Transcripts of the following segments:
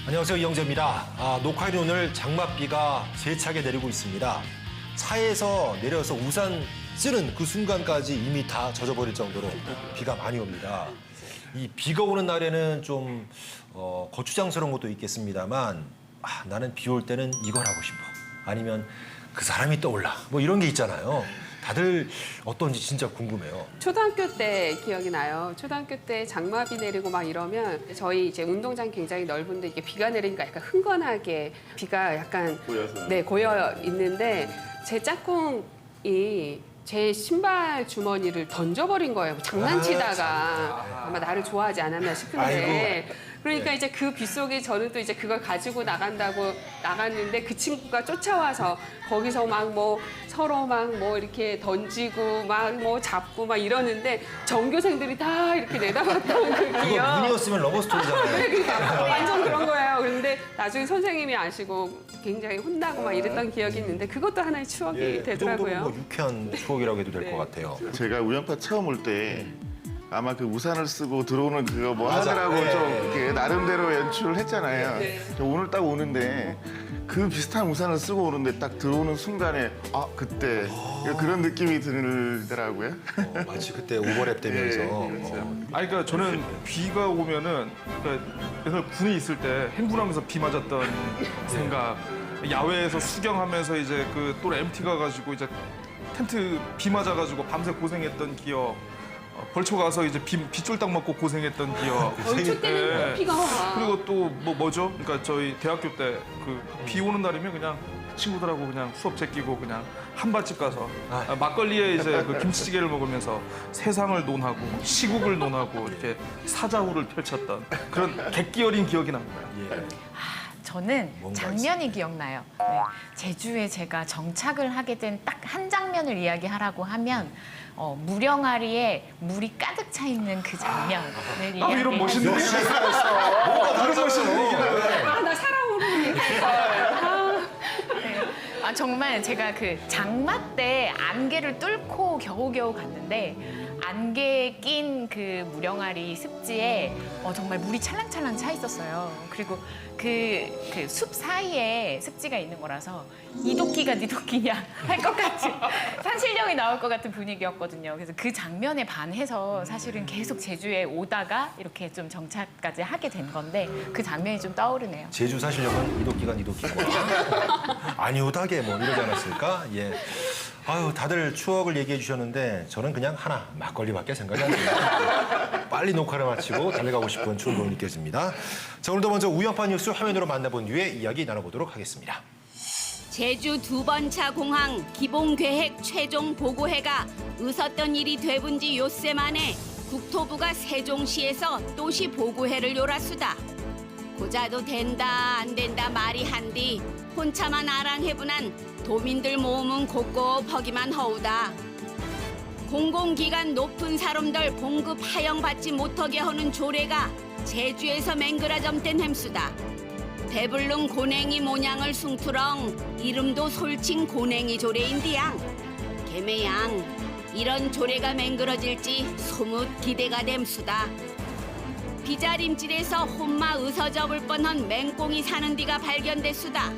안녕하세요, 이영재입니다. 녹화일이 오늘 장맛비가 세차게 내리고 있습니다. 차에서 내려서 우산 쓰는 그 순간까지 이미 다 젖어버릴 정도로 비가 많이 옵니다. 이 비가 오는 날에는 좀 거추장스러운 것도 있겠습니다만 나는 비 올 때는 이걸 하고 싶어. 아니면 그 사람이 떠올라. 뭐 이런 게 있잖아요. 다들 어떤지 진짜 궁금해요. 초등학교 때 기억이 나요. 초등학교 때 장마비 내리고 막 이러면 저희 이제 운동장 굉장히 넓은데 이게 비가 내리니까 약간 흥건하게 비가 약간 고여 있는데 제 짝꿍이 제 신발 주머니를 던져버린 거예요. 장난치다가 아마 나를 좋아하지 않았나 싶은데. 아이고. 그러니까 이제 그 비 속에 저는 또 이제 그걸 가지고 나간다고 나갔는데 그 친구가 쫓아와서 거기서 막 뭐 서로 막 뭐 이렇게 던지고 막 뭐 잡고 막 이러는데 전교생들이 다 이렇게 내다봤던 그 그거 기억. 문이었으면 러버스토리잖아요. 그러니까 완전 그런 거예요. 그런데 나중에 선생님이 아시고 굉장히 혼나고 막 이랬던 기억이 있는데 그것도 하나의 추억이 그 정도면 되더라고요. 뭐 유쾌한 추억이라고 해도 될 것 네. 같아요. 제가 우연파 처음 올 때 아마 그 우산을 쓰고 들어오는 그거 뭐 맞아. 하느라고 네. 좀 이렇게 나름대로 연출을 했잖아요. 네. 저 오늘 딱 오는데 그 비슷한 우산을 쓰고 오는데 딱 들어오는 순간에 그때 그런 느낌이 들더라고요. 마치 그때 오버랩 되면서. 그렇죠. 그러니까 저는 비가 오면은 그래서 군에 있을 때 행군하면서 비 맞았던 생각, 야외에서 수경하면서 이제 그 또 MT 가가지고 이제 텐트 비 맞아가지고 밤새 고생했던 기억. 벌초 가서 이제 빗쫄딱 맞고 고생했던 기억. 얼추 때는 네. 비가 와. 그리고 또 뭐죠? 그러니까 저희 대학교 때 그 비 오는 날이면 그냥 친구들하고 그냥 수업 제끼고 그냥 한밭집 가서 막걸리에 이제 그 김치찌개를 먹으면서 세상을 논하고 시국을 논하고 이렇게 사자후를 펼쳤던 그런 객기 어린 기억이 납니다. 예. 저는 뭔가 장면이 기억나요. 네. 제주에 제가 정착을 하게 된 딱 한 장면을 이야기하라고 하면 무령아리에 물이 가득 차 있는 그 장면을 나도 이런 이야기할 멋있는 수 얘기 뭐가 다르잖아요. 나 살아오는 얘기했어요. 정말 제가 그 장마 때 안개를 뚫고 겨우겨우 갔는데 안개에 낀 그 무령아리 습지에 정말 물이 찰랑찰랑 차 있었어요. 그리고 그 숲 사이에 습지가 있는 거라서 이도끼가 니도끼냐 할 것 같은 산신령이 나올 것 같은 분위기였거든요. 그래서 그 장면에 반해서 사실은 계속 제주에 오다가 이렇게 좀 정착까지 하게 된 건데 그 장면이 좀 떠오르네요. 제주 사시려면 이도끼가 니도끼고 아니오다게 뭐 이러지 않았을까? 예. 아유, 다들 추억을 얘기해 주셨는데 저는 그냥 하나 막걸리밖에 생각이 안 납니다. 빨리 녹화를 마치고 달려가고 싶은 충동이 느껴집니다. 자, 오늘도 먼저 우연파 뉴스 화면으로 만나본 뒤에 이야기 나눠보도록 하겠습니다. 제주 두 번차 공항 기본계획 최종 보고회가 있었던 일이 되본 지 요새 만에 국토부가 세종시에서 또시 보고회를 열었수다. 고자도 된다 안 된다 말이 한디 혼자만 아랑해분한 도민들 모음은 곱곱하기만 허우다. 공공기관 높은 사람들 봉급 하영받지 못하게 하는 조례가 제주에서 맹그라점된 햄수다. 배불른 고냉이 모양을 숭투렁 이름도 솔칭 고냉이 조례인디양. 개매양 이런 조례가 맹그러질지 소뭇 기대가 됨수다. 비자림질에서 혼마 의서접을 뻔한 맹꽁이 사는 디가 발견됐수다.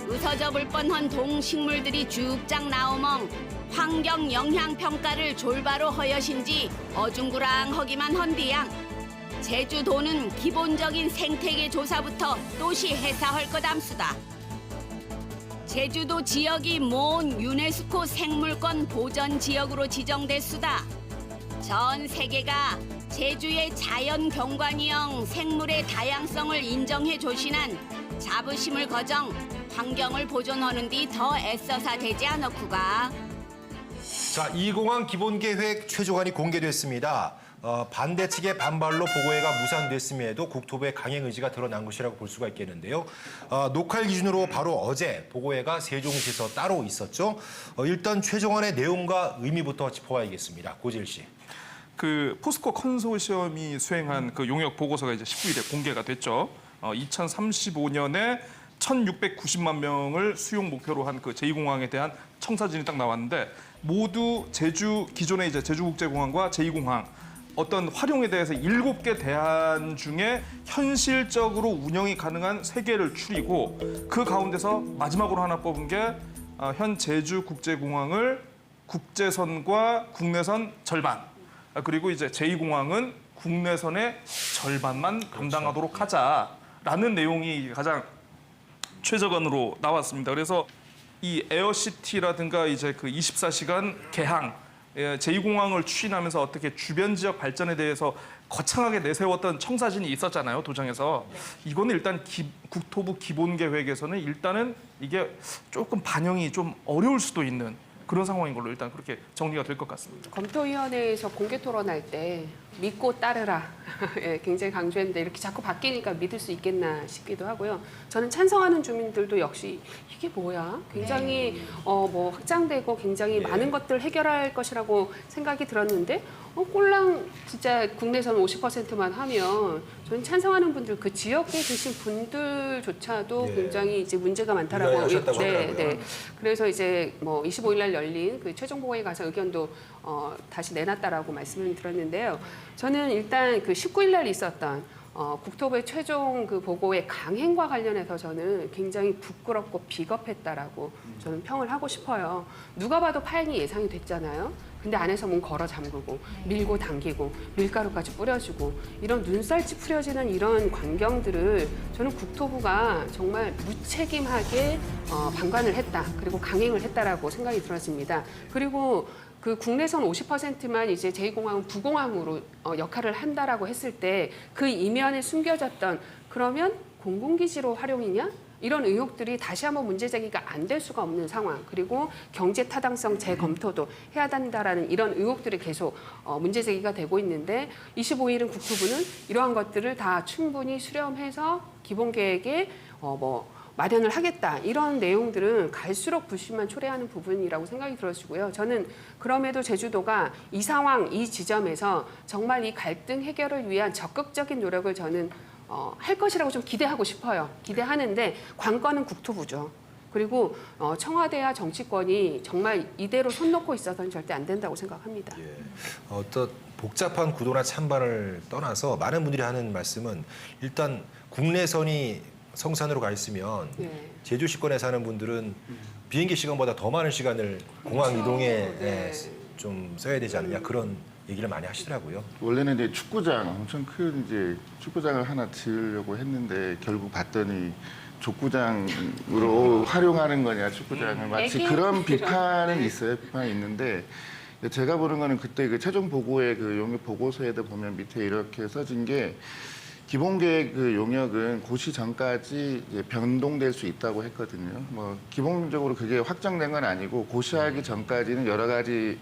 의서접을 뻔한 동식물들이 쭉장 나오멍 환경 영향 평가를 졸바로 허여신지 어중구랑하기만 헌디양. 제주도는 기본적인 생태계 조사부터 또시 해사할 거담수다. 제주도 지역이 모은 유네스코 생물권 보전 지역으로 지정됐수다. 전 세계가 제주의 자연 경관이형 생물의 다양성을 인정해 조신한 자부심을 거정 환경을 보존하는 데 더 애써서 되지 않았구가. 자, 이 공항 기본계획 최종안이 공개됐습니다. 반대 측의 반발로 보고회가 무산됐음에도 국토부의 강행 의지가 드러난 것이라고 볼 수가 있겠는데요. 녹화일 기준으로 바로 어제 보고회가 세종시에서 따로 있었죠. 일단 최종안의 내용과 의미부터 짚어봐야겠습니다. 고질 씨. 그 포스코 컨소시엄이 수행한 그 용역 보고서가 이제 19일에 공개가 됐죠. 2035년에 1,690만 명을 수용 목표로 한 그 제2공항에 대한 청사진이 딱 나왔는데 모두 제주 기존의 이제 제주국제공항과 제2공항 어떤 활용에 대해서 7개 대안 중에 현실적으로 운영이 가능한 3개를 추리고 그 가운데서 마지막으로 하나 뽑은 게 현 제주국제공항을 국제선과 국내선 절반 그리고 이제 제2공항은 국내선의 절반만 감당하도록 하자라는 내용이 가장 최저간으로 나왔습니다. 그래서 이 에어시티라든가 이제 그 24시간 개항 제2공항을 추진하면서 어떻게 주변 지역 발전에 대해서 거창하게 내세웠던 청사진이 있었잖아요, 도정에서. 이거는 일단 국토부 기본계획에서는 일단은 이게 조금 반영이 좀 어려울 수도 있는 그런 상황인 걸로 일단 그렇게 정리가 될 것 같습니다. 검토위원회에서 공개 토론할 때 믿고 따르라 예, 굉장히 강조했는데 이렇게 자꾸 바뀌니까 믿을 수 있겠나 싶기도 하고요. 저는 찬성하는 주민들도 역시 이게 뭐야? 굉장히 뭐 확장되고 굉장히 많은 것들 해결할 것이라고 생각이 들었는데 꼴랑 진짜 국내선 50%만 하면 저는 찬성하는 분들 그 지역에 계신 분들조차도 예. 굉장히 이제 문제가 많다라고 하셨다고 하더라고요. 그래서 이제 뭐 25일 날 열린 그 최종 보고에 가서 의견도 다시 내놨다라고 말씀을 드렸는데요. 저는 일단 그 19일 날 있었던 국토부의 최종 그 보고의 강행과 관련해서 저는 굉장히 부끄럽고 비겁했다라고 저는 평을 하고 싶어요. 누가 봐도 파행이 예상이 됐잖아요. 근데 안에서 문 걸어 잠그고 밀고 당기고 밀가루까지 뿌려주고 이런 눈살찌 뿌려지는 이런 광경들을 저는 국토부가 정말 무책임하게 방관을 했다. 그리고 강행을 했다라고 생각이 들었습니다. 그리고 그 국내선 50%만 이제 제2공항은 부공항으로 역할을 한다라고 했을 때 그 이면에 숨겨졌던 그러면 공군기지로 활용이냐? 이런 의혹들이 다시 한번 문제 제기가 안 될 수가 없는 상황. 그리고 경제 타당성 재검토도 해야 된다라는 이런 의혹들이 계속 문제 제기가 되고 있는데 25일은 국토부는 이러한 것들을 다 충분히 수렴해서 기본 계획에 마련을 하겠다. 이런 내용들은 갈수록 불신만 초래하는 부분이라고 생각이 들어지고요. 저는 그럼에도 제주도가 이 상황, 이 지점에서 정말 이 갈등 해결을 위한 적극적인 노력을 저는 할 것이라고 좀 기대하고 싶어요. 기대하는데 관건은 국토부죠. 그리고 청와대와 정치권이 정말 이대로 손 놓고 있어서는 절대 안 된다고 생각합니다. 예. 어떤 복잡한 구도나 찬반을 떠나서 많은 분들이 하는 말씀은 일단 국내선이 성산으로 가 있으면 네. 제주시권에 사는 분들은 비행기 시간보다 더 많은 시간을 공항 이동에 네. 좀 써야 되지 않느냐 그런 얘기를 많이 하시더라고요. 원래는 이제 축구장 엄청 큰 이제 축구장을 하나 지으려고 했는데 결국 봤더니 족구장으로 활용하는 거냐 축구장을 마치 그런 비판은 있어요. 비판이 있는데 제가 보는 거는 그때 그 최종 보고의 그 용역 보고서에도 보면 밑에 이렇게 써진 게 기본계획 그 용역은 고시 전까지 이제 변동될 수 있다고 했거든요. 뭐 기본적으로 그게 확정된 건 아니고 고시하기 전까지는 여러 가지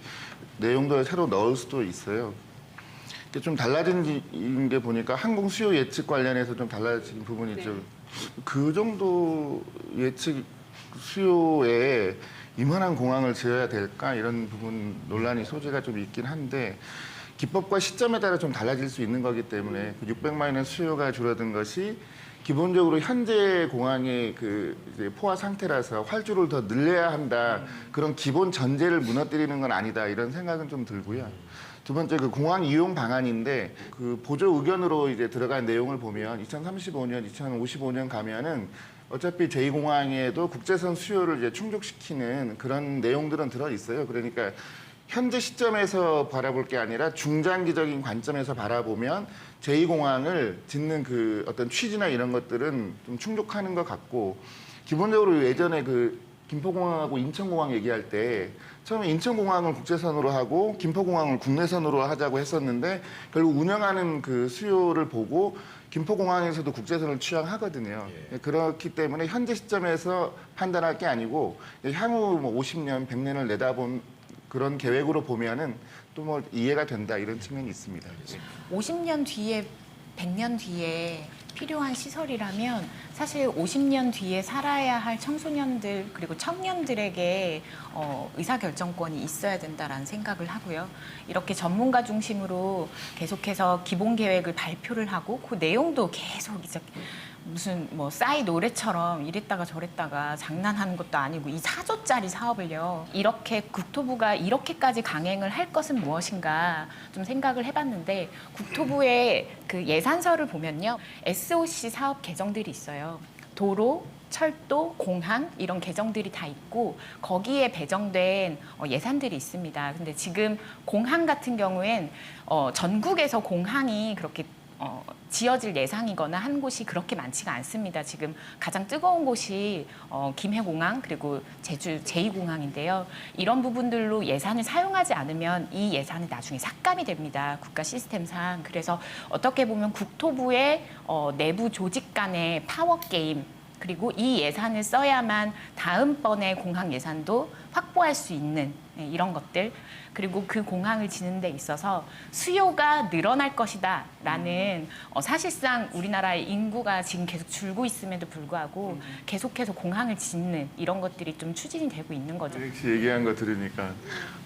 내용들을 새로 넣을 수도 있어요. 좀 달라진 게 보니까 항공 수요 예측 관련해서 좀 달라진 부분이 네. 좀 그 정도 예측 수요에 이만한 공항을 지어야 될까 이런 부분 논란이 소지가 좀 있긴 한데 기법과 시점에 따라 좀 달라질 수 있는 거기 때문에 600만원 수요가 줄어든 것이 기본적으로 현재 공항의 그 이제 포화 상태라서 활주를 더 늘려야 한다 그런 기본 전제를 무너뜨리는 건 아니다 이런 생각은 좀 들고요. 두 번째 그 공항 이용 방안인데 그 보조 의견으로 이제 들어간 내용을 보면 2035년, 2055년 가면은 어차피 제2공항에도 국제선 수요를 이제 충족시키는 그런 내용들은 들어 있어요. 그러니까 현재 시점에서 바라볼 게 아니라 중장기적인 관점에서 바라보면 제2공항을 짓는 그 어떤 취지나 이런 것들은 좀 충족하는 것 같고 기본적으로 예전에 그 김포공항하고 인천공항 얘기할 때 처음에 인천공항을 국제선으로 하고 김포공항을 국내선으로 하자고 했었는데 결국 운영하는 그 수요를 보고 김포공항에서도 국제선을 취향하거든요. 예. 그렇기 때문에 현재 시점에서 판단할 게 아니고 향후 뭐 50년, 100년을 내다본 그런 계획으로 보면은 또 뭐 이해가 된다 이런 측면이 있습니다. 50년 뒤에 100년 뒤에 필요한 시설이라면 사실 50년 뒤에 살아야 할 청소년들 그리고 청년들에게 의사결정권이 있어야 된다라는 생각을 하고요. 이렇게 전문가 중심으로 계속해서 기본 계획을 발표를 하고 그 내용도 계속 이제 무슨 뭐 싸이 노래처럼 이랬다가 저랬다가 장난하는 것도 아니고 이 4조짜리 사업을요. 이렇게 국토부가 이렇게까지 강행을 할 것은 무엇인가 좀 생각을 해봤는데 국토부의 그 예산서를 보면요. SOC 사업 계정들이 있어요. 도로, 철도, 공항 이런 계정들이 다 있고 거기에 배정된 예산들이 있습니다. 근데 지금 공항 같은 경우엔 전국에서 공항이 그렇게 지어질 예상이거나 한 곳이 그렇게 많지가 않습니다. 지금 가장 뜨거운 곳이 김해공항 그리고 제주 제2공항인데요. 이런 부분들로 예산을 사용하지 않으면 이 예산은 나중에 삭감이 됩니다. 국가 시스템상. 그래서 어떻게 보면 국토부의 내부 조직 간의 파워게임 그리고 이 예산을 써야만 다음번에 공항 예산도 확보할 수 있는 이런 것들 그리고 그 공항을 짓는 데 있어서 수요가 늘어날 것이다라는 사실상 우리나라의 인구가 지금 계속 줄고 있음에도 불구하고 계속해서 공항을 짓는 이런 것들이 좀 추진이 되고 있는 거죠. 역시 얘기한 거 들으니까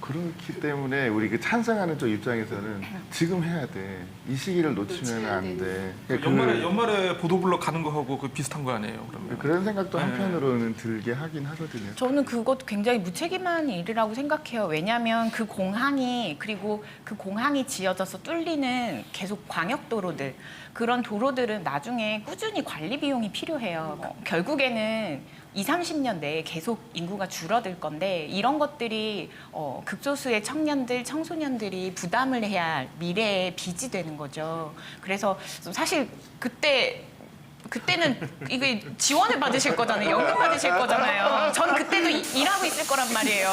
그렇기 때문에 우리 그 찬성하는 쪽 입장에서는 지금 해야 돼. 이 시기를 놓치면 안 돼. 연말에 보도블럭 가는 거하고 그 비슷한 거 아니에요? 그러면. 그런 생각도 한편으로는 들게 하긴 하거든요. 저는 그것도 굉장히 무책임한 일이라고 생각해요. 왜냐하면 그 공항이 그리고 그 공항이 지어져서 뚫리는 계속 광역도로들 그런 도로들은 나중에 꾸준히 관리 비용이 필요해요. 결국에는 20-30년 내에 계속 인구가 줄어들 건데 이런 것들이 극소수의 청년들, 청소년들이 부담을 해야 할 미래의 빚이 되는 거죠. 그래서 사실 그때는 이게 지원을 받으실 거잖아요. 연금 받으실 거잖아요. 저는 그때도 일하고 있을 거란 말이에요.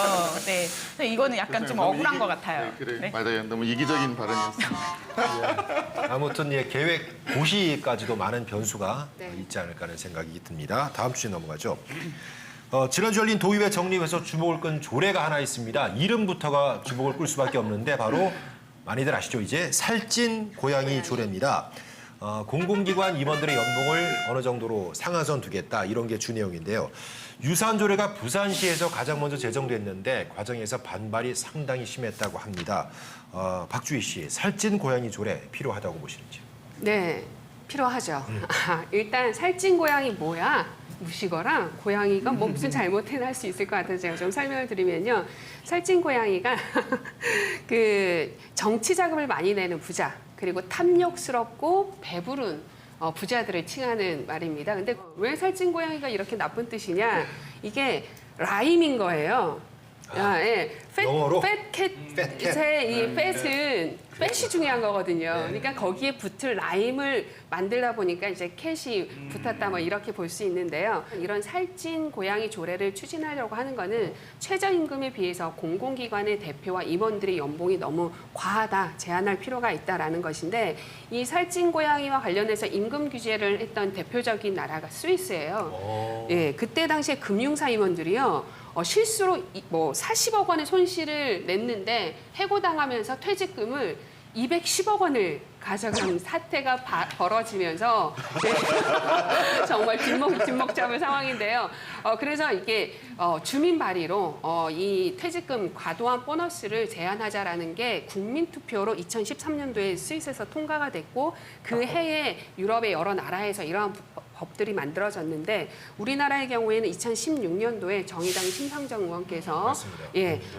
네. 그래서 이거는 약간 좀 억울한 것 같아요. 네, 그래. 네. 맞아요. 너무 이기적인 발언이었습니다. 아무튼 계획 고시까지도 많은 변수가 네. 있지 않을까 하는 생각이 듭니다. 다음 주제 넘어가죠. 지난주 열린 도의회 정립에서 주목을 끈 조례가 하나 있습니다. 이름부터가 주목을 끌 수밖에 없는데 바로 많이들 아시죠? 이제 살찐 고양이 조례입니다. 공공기관 임원들의 연봉을 어느 정도로 상한선 두겠다 이런 게 주 내용인데요. 유사한 조례가 부산시에서 가장 먼저 제정됐는데 과정에서 반발이 상당히 심했다고 합니다. 박주희 씨, 살찐 고양이 조례 필요하다고 보시는지? 네, 필요하죠. 일단 살찐 고양이 뭐야? 무식어랑 고양이가 뭐 무슨 잘못을 할 수 있을 것 같아서 제가 좀 설명을 드리면요. 살찐 고양이가 그 정치 자금을 많이 내는 부자 그리고 탐욕스럽고 배부른 부자들을 칭하는 말입니다. 근데 왜 살찐 고양이가 이렇게 나쁜 뜻이냐? 이게 라임인 거예요. 예. 영어로? 팻캣의 이 팻은 팻이 중요한 거거든요. 그러니까 거기에 붙을 라임을 만들다 보니까 이제 캣이 붙었다 뭐 이렇게 볼 수 있는데요. 이런 살찐 고양이 조례를 추진하려고 하는 거는 최저임금에 비해서 공공기관의 대표와 임원들의 연봉이 너무 과하다, 제한할 필요가 있다라는 것인데 이 살찐 고양이와 관련해서 임금 규제를 했던 대표적인 나라가 스위스예요. 예, 그때 당시에 금융사 임원들이요. 실수로 뭐 40억 원의 손실을 냈는데 해고당하면서 퇴직금을 210억 원을 가져간 사태가 벌어지면서 정말 뒷목 잡을 상황인데요. 그래서 이게 주민 발의로 이 퇴직금 과도한 보너스를 제한하자라는 게 국민투표로 2013년도에 스위스에서 통과가 됐고 그 해에 유럽의 여러 나라에서 이러한 법들이 만들어졌는데 우리나라의 경우에는 2016년도에 정의당 심상정 의원께서 맞습니다.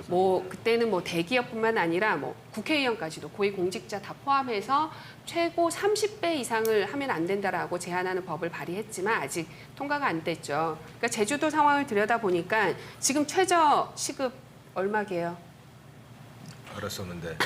뭐 그때는 뭐 대기업뿐만 아니라 뭐 국회의원까지도 고위공직자 다 포함해서 최고 30배 이상을 하면 안 된다라고 제한하는 법을 발의했지만 아직 통과가 안 됐죠. 그러니까 제주도 상황을 들여다보니까 지금 최저 시급 얼마게요? 알았었는데.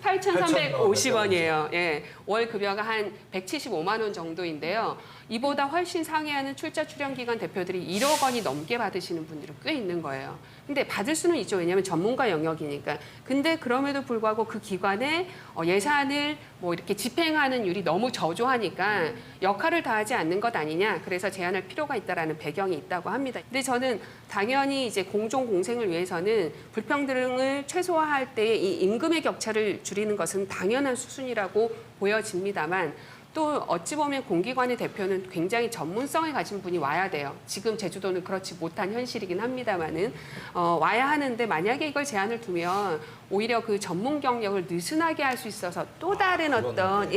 8,350원이에요. 예. 월 급여가 한 175만 원 정도인데요. 이보다 훨씬 상회하는 출자 출연 기관 대표들이 1억 원이 넘게 받으시는 분들이 꽤 있는 거예요. 근데 받을 수는 있죠. 왜냐하면 전문가 영역이니까. 근데 그럼에도 불구하고 그 기관의 예산을 뭐 이렇게 집행하는 율이 너무 저조하니까 역할을 다하지 않는 것 아니냐. 그래서 제한할 필요가 있다라는 배경이 있다고 합니다. 근데 저는 당연히 이제 공정 공생을 위해서는 불평등을 최소화할 때 이 임금의 격차를 줄이는 것은 당연한 수순이라고 보여집니다만 또 어찌 보면 공기관의 대표는 굉장히 전문성을 가진 분이 와야 돼요. 지금 제주도는 그렇지 못한 현실이긴 합니다만은 와야 하는데 만약에 이걸 제한을 두면 오히려 그 전문 경력을 느슨하게 할 수 있어서 또 다른 어떤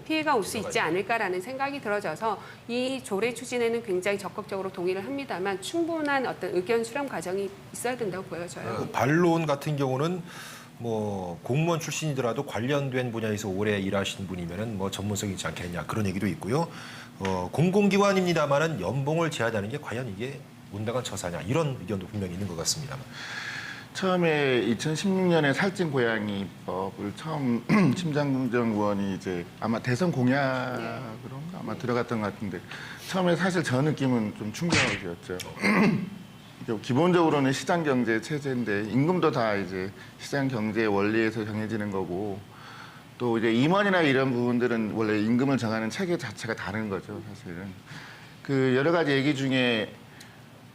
피해가 올 수 있지 않을까라는 생각이 들어져서 이 조례 추진에는 굉장히 적극적으로 동의를 합니다만 충분한 어떤 의견 수렴 과정이 있어야 된다고 보여져요. 반론 같은 경우는 뭐 공무원 출신이더라도 관련된 분야에서 오래 일하신 분이면은 뭐 전문성이 있지 않겠냐 그런 얘기도 있고요. 공공기관입니다만은 연봉을 제한하는 게 과연 이게 온당한 처사냐 이런 의견도 분명히 있는 것 같습니다만. 처음에 2016년에 살찐 고양이 입법을 처음 심장정 의원이 이제 아마 대선 공약으로인가 아마 들어갔던 것 같은데 처음에 사실 저 느낌은 좀 충격이었죠. 기본적으로는 시장 경제 체제인데 임금도 다 이제 시장 경제의 원리에서 정해지는 거고 또 이제 임원이나 이런 부분들은 원래 임금을 정하는 체계 자체가 다른 거죠, 사실은. 그 여러 가지 얘기 중에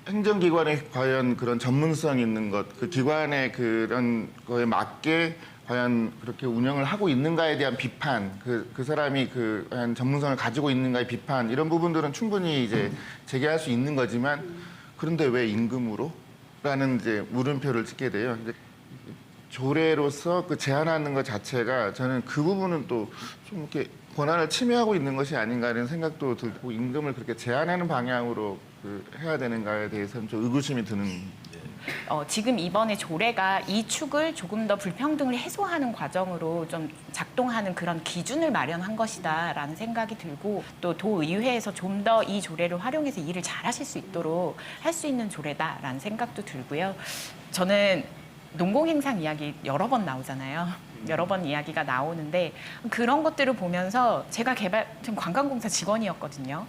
행정기관에 과연 그런 전문성 있는 것, 그 기관의 그런 거에 맞게 과연 그렇게 운영을 하고 있는가에 대한 비판, 그 사람이 그 과연 전문성을 가지고 있는가의 비판 이런 부분들은 충분히 이제 제기할 수 있는 거지만 그런데 왜 임금으로? 라는 이제 물음표를 찍게 돼요. 이제 조례로서 그 제한하는 것 자체가 저는 그 부분은 또 좀 이렇게 권한을 침해하고 있는 것이 아닌가 하는 생각도 들고 임금을 그렇게 제한하는 방향으로 해야 되는가에 대해서는 좀 의구심이 드는. 지금 이번에 조례가 이 축을 조금 더 불평등을 해소하는 과정으로 좀 작동하는 그런 기준을 마련한 것이다라는 생각이 들고 또 도의회에서 좀 더 이 조례를 활용해서 일을 잘하실 수 있도록 할 수 있는 조례다라는 생각도 들고요. 저는 농공행상 이야기 여러 번 나오잖아요. 여러 번 이야기가 나오는데 그런 것들을 보면서 제가 전 관광공사 직원이었거든요.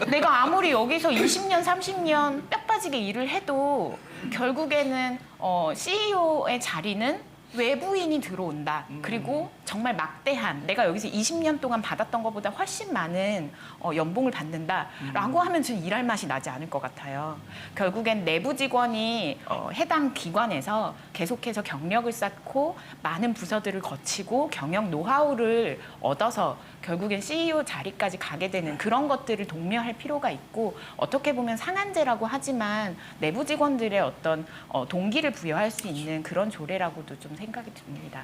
내가 아무리 여기서 20년, 30년 뼈 빠지게 일을 해도 결국에는 CEO의 자리는 외부인이 들어온다. 그리고 정말 막대한 내가 여기서 20년 동안 받았던 것보다 훨씬 많은 연봉을 받는다라고 하면 저는 일할 맛이 나지 않을 것 같아요. 결국엔 내부 직원이 해당 기관에서 계속해서 경력을 쌓고 많은 부서들을 거치고 경영 노하우를 얻어서 결국엔 CEO 자리까지 가게 되는 그런 것들을 독려할 필요가 있고 어떻게 보면 상한제라고 하지만 내부 직원들의 어떤 동기를 부여할 수 있는 그런 조례라고도 좀 생각이 듭니다.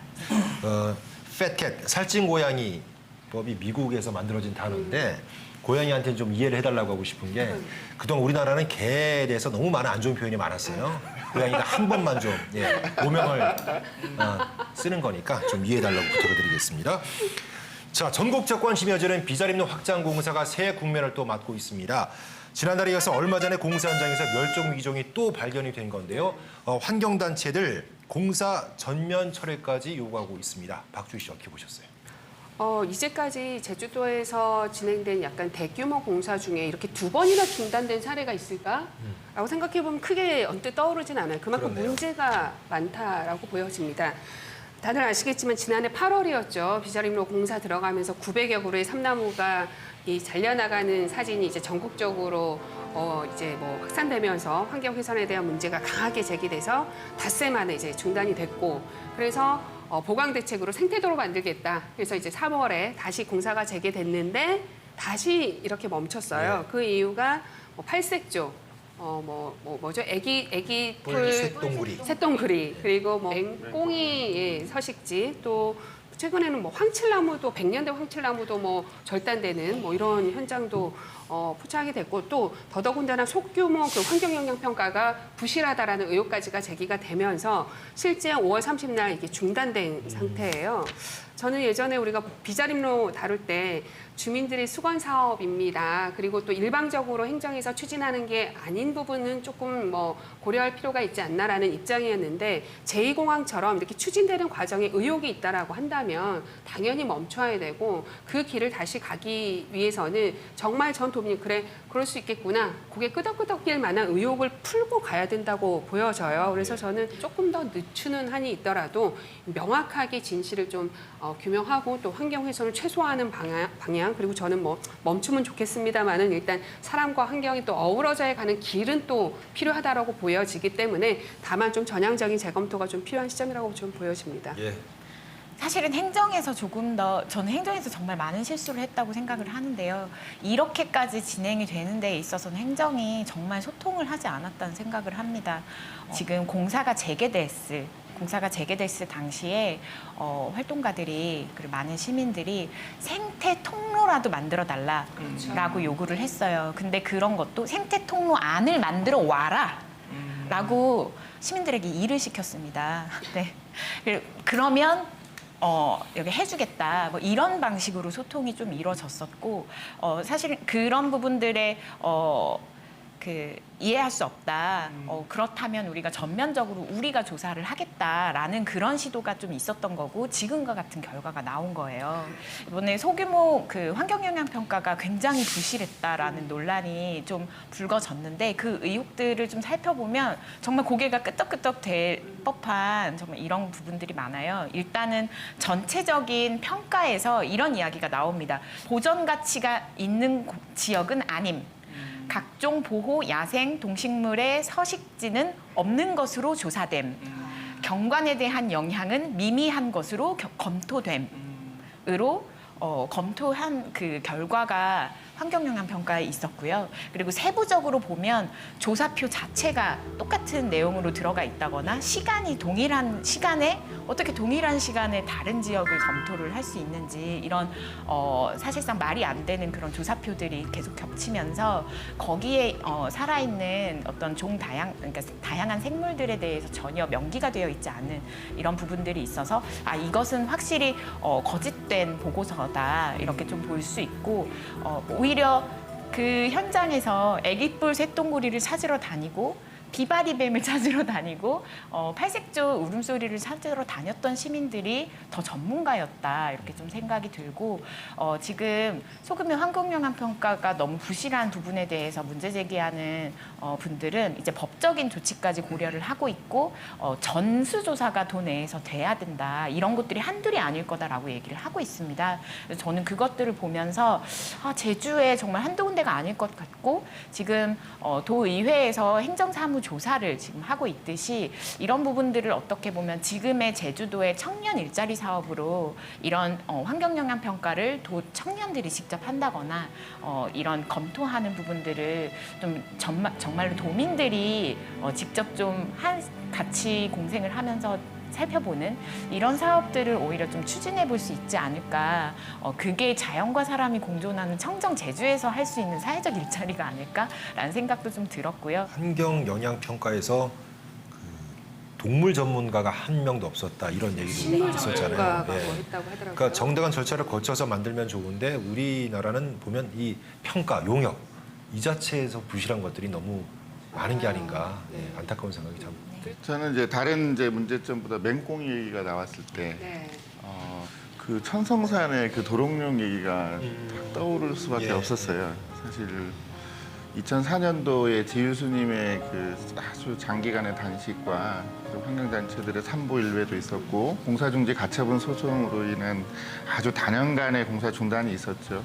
팻캣, 살찐 고양이 법이 미국에서 만들어진 단어인데 고양이한테는 좀 이해를 해달라고 하고 싶은 게 그동안 우리나라는 개에 대해서 너무 많은 안 좋은 표현이 많았어요. 고양이가 한 번만 좀 오명을 쓰는 거니까 좀 이해해달라고 부탁을 드리겠습니다. 자, 전국적 관심이 여전한 비자림로 확장 공사가 새 국면을 또 맞고 있습니다. 지난달에 이어서 얼마 전에 공사 현장에서 멸종 위기종이 또 발견이 된 건데요. 환경단체들 공사 전면 철회까지 요구하고 있습니다. 박주희 씨 어떻게 보셨어요? 이제까지 제주도에서 진행된 약간 대규모 공사 중에 이렇게 2번이나 중단된 사례가 있을까라고 생각해보면 크게 언뜻 떠오르진 않아요. 그만큼 그렇네요. 문제가 많다라고 보여집니다. 다들 아시겠지만 지난해 8월이었죠. 비자림로 공사 들어가면서 900여 그루의 삼나무가 잘려나가는 사진이 이제 전국적으로 이제 뭐 확산되면서 환경 훼손에 대한 문제가 강하게 제기돼서 닷새 만에 이제 중단이 됐고 그래서 보강 대책으로 생태도로 만들겠다. 그래서 이제 3월에 다시 공사가 재개됐는데 다시 이렇게 멈췄어요. 네. 그 이유가 팔색조, 뭐죠? 애기 풀 새똥구리 그리고 뭐 맹꽁이 서식지 또 최근에는 뭐 황칠나무도 100년대 황칠나무도 뭐 절단되는 뭐 이런 현장도 포착이 됐고 또 더더군다나 소규모 그 환경영향평가가 부실하다라는 의혹까지가 제기가 되면서 실제 5월 30날 이게 중단된 상태예요. 저는 예전에 우리가 비자림로 다룰 때 주민들의 수건 사업입니다. 그리고 또 일방적으로 행정에서 추진하는 게 아닌 부분은 조금 뭐 고려할 필요가 있지 않나라는 입장이었는데 제2공항처럼 이렇게 추진되는 과정에 의혹이 있다라고 한다면 당연히 멈춰야 되고 그 길을 다시 가기 위해서는 정말 전 도민이 그래 그럴 수 있겠구나 고개 끄덕끄덕 낄 만한 의혹을 풀고 가야 된다고 보여져요. 그래서 저는 조금 더 늦추는 한이 있더라도 명확하게 진실을 좀 규명하고 또 환경 훼손을 최소화하는 방향 그리고 저는 뭐 멈추면 좋겠습니다만은 일단 사람과 환경이 또 어우러져 가는 길은 또 필요하다라고 보여지기 때문에 다만 좀 전향적인 재검토가 좀 필요한 시점이라고 좀 보여집니다. 예. 사실은 행정에서 조금 더 저는 행정에서 정말 많은 실수를 했다고 생각을 하는데요. 이렇게까지 진행이 되는 데 있어서는 행정이 정말 소통을 하지 않았다는 생각을 합니다. 지금 공사가 재개됐을 당시에 활동가들이 그리고 많은 시민들이 생태 통로라도 만들어 달라라고 요구를 했어요. 근데 그런 것도 생태 통로 안을 만들어 와라라고 시민들에게 일을 시켰습니다. 네. 그러면 여기 해주겠다. 뭐 이런 방식으로 소통이 좀 이루어졌었고 사실 그런 부분들에 이해할 수 없다. 그렇다면 우리가 전면적으로 우리가 조사를 하겠다라는 그런 시도가 좀 있었던 거고 지금과 같은 결과가 나온 거예요. 이번에 소규모 환경영향평가가 굉장히 부실했다라는 논란이 좀 불거졌는데 그 의혹들을 좀 살펴보면 정말 고개가 끄덕끄덕 될 법한 정말 이런 부분들이 많아요. 일단은 전체적인 평가에서 이런 이야기가 나옵니다. 보전 가치가 있는 지역은 아님. 각종 보호, 야생, 동식물의 서식지는 없는 것으로 조사됨. 경관에 대한 영향은 미미한 것으로 검토됨으로 검토한 그 결과가 환경영향평가에 있었고요. 그리고 세부적으로 보면 조사표 자체가 똑같은 내용으로 들어가 있다거나 시간이 동일한 시간에 어떻게 동일한 시간에 다른 지역을 검토를 할 수 있는지 이런 사실상 말이 안 되는 그런 조사표들이 계속 겹치면서 거기에 살아있는 어떤 그러니까 다양한 생물들에 대해서 전혀 명기가 되어 있지 않은 이런 부분들이 있어서 이것은 확실히 거짓된 보고서다 이렇게 좀 볼 수 있고 오히려 그 현장에서 애기뿔 새똥구리를 찾으러 다니고 비바리뱀을 찾으러 다니고 팔색조 울음소리를 찾으러 다녔던 시민들이 더 전문가였다 이렇게 좀 생각이 들고 지금 소규모 환경영향평가가 너무 부실한 부분에 대해서 문제 제기하는 분들은 이제 법적인 조치까지 고려를 하고 있고 전수조사가 도내에서 돼야 된다 이런 것들이 한둘이 아닐 거다라고 얘기를 하고 있습니다. 그래서 저는 그것들을 보면서 제주에 정말 한두 군데가 아닐 것 같고 지금 도의회에서 행정사무 조사를 지금 하고 있듯이 이런 부분들을 어떻게 보면 지금의 제주도의 청년 일자리 사업으로 이런 환경영향평가를 청년들이 직접 한다거나 이런 검토하는 부분들을 좀 정말로 도민들이 직접 좀 같이 공생을 하면서 살펴보는 이런 사업들을 오히려 좀 추진해 볼 수 있지 않을까. 그게 자연과 사람이 공존하는 청정 제주에서 할 수 있는 사회적 일자리가 아닐까라는 생각도 좀 들었고요. 환경 영향 평가에서 동물 전문가가 한 명도 없었다 이런 얘기도 있었잖아요. 전문가가 예. 뭐 했다고 하더라고요. 그러니까 정당한 절차를 거쳐서 만들면 좋은데 우리나라는 보면 이 평가 용역 이 자체에서 부실한 것들이 너무 많은 게 아닌가 안타까운 생각이 참. 저는 이제 다른 문제점보다 맹꽁이 얘기가 나왔을 때 네. 그 천성산의 그 도롱뇽 얘기가 딱 떠오를 수밖에 예. 없었어요. 사실 2004년도에 지유수님의 그 아주 장기간의 단식과 환경단체들의 삼보일배도 있었고 공사중지 가처분 소송으로 인한 아주 단연간의 공사 중단이 있었죠.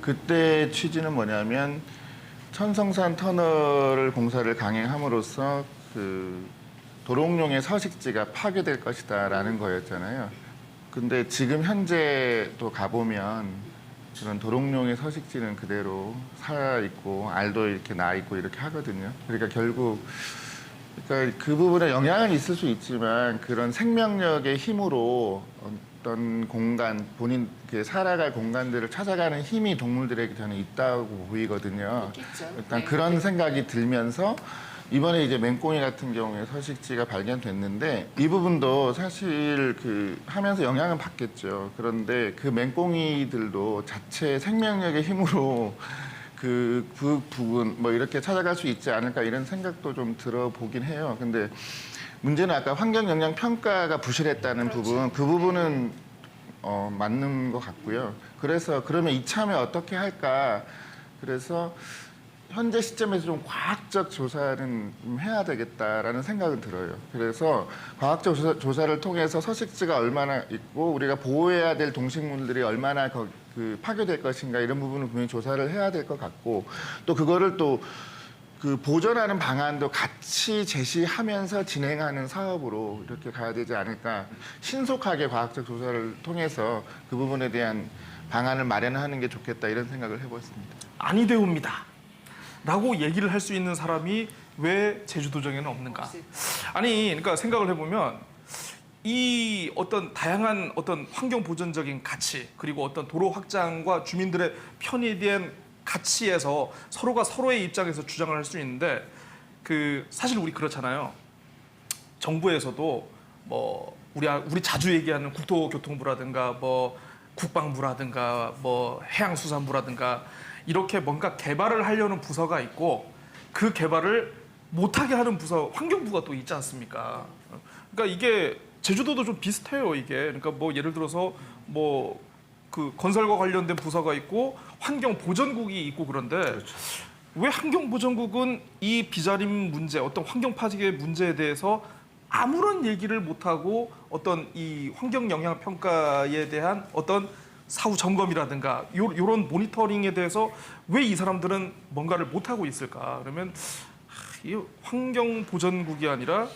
그때 취지는 뭐냐면 천성산 터널을 공사를 강행함으로써 그 도롱뇽의 서식지가 파괴될 것이다라는 거였잖아요. 근데 지금 현재 또 가보면 그런 도롱뇽의 서식지는 그대로 살아있고 알도 이렇게 나있고 이렇게 하거든요. 그러니까 결국 그 부분에 영향은 있을 수 있지만 그런 생명력의 힘으로 어떤 공간, 본인 살아갈 공간들을 찾아가는 힘이 동물들에게 저는 있다고 보이거든요. 있겠죠. 일단 네. 그런 생각이 들면서 이번에 이제 맹꽁이 같은 경우에 서식지가 발견됐는데 이 부분도 사실 하면서 영향은 받겠죠. 그런데 그 맹꽁이들도 자체 생명력의 힘으로 그 부분 뭐 이렇게 찾아갈 수 있지 않을까 이런 생각도 좀 들어보긴 해요. 근데 문제는 아까 환경 영향 평가가 부실했다는 부분, 그 부분은 맞는 것 같고요. 그래서 그러면 이참에 어떻게 할까? 그래서 현재 시점에서 좀 과학적 조사는 좀 해야 되겠다라는 생각은 들어요. 그래서 과학적 조사를 통해서 서식지가 얼마나 있고 우리가 보호해야 될 동식물들이 얼마나 파괴될 것인가 이런 부분을 분명히 조사를 해야 될 것 같고 또 그거를 또 그 보전하는 방안도 같이 제시하면서 진행하는 사업으로 이렇게 가야 되지 않을까. 신속하게 과학적 조사를 통해서 그 부분에 대한 방안을 마련하는 게 좋겠다 이런 생각을 해보았습니다. 아니되옵니다 라고 얘기를 할 수 있는 사람이 왜 제주도정에는 없는가? 아니, 그러니까 생각을 해보면 이 어떤 다양한 어떤 환경 보전적인 가치 그리고 어떤 도로 확장과 주민들의 편의에 대한 가치에서 서로가 서로의 입장에서 주장을 할 수 있는데 그 사실 우리 그렇잖아요. 정부에서도 뭐 우리 자주 얘기하는 국토교통부라든가 뭐 국방부라든가 뭐 해양수산부라든가 이렇게 뭔가 개발을 하려는 부서가 있고 그 개발을 못하게 하는 부서 환경부가 또 있지 않습니까? 그러니까 이게 제주도도 좀 비슷해요, 이게. 그러니까 뭐 예를 들어서 뭐 그 건설과 관련된 부서가 있고 환경보전국이 있고 그런데 왜 환경보전국은 이 비자림 문제, 어떤 환경 파괴의 문제에 대해서 아무런 얘기를 못하고 어떤 이 환경 영향 평가에 대한 어떤 사후 점검이라든가 요런 모니터링에 대해서 왜 이 사람들은 뭔가를 못하고 있을까? 그러면 이 환경보전국이 아니라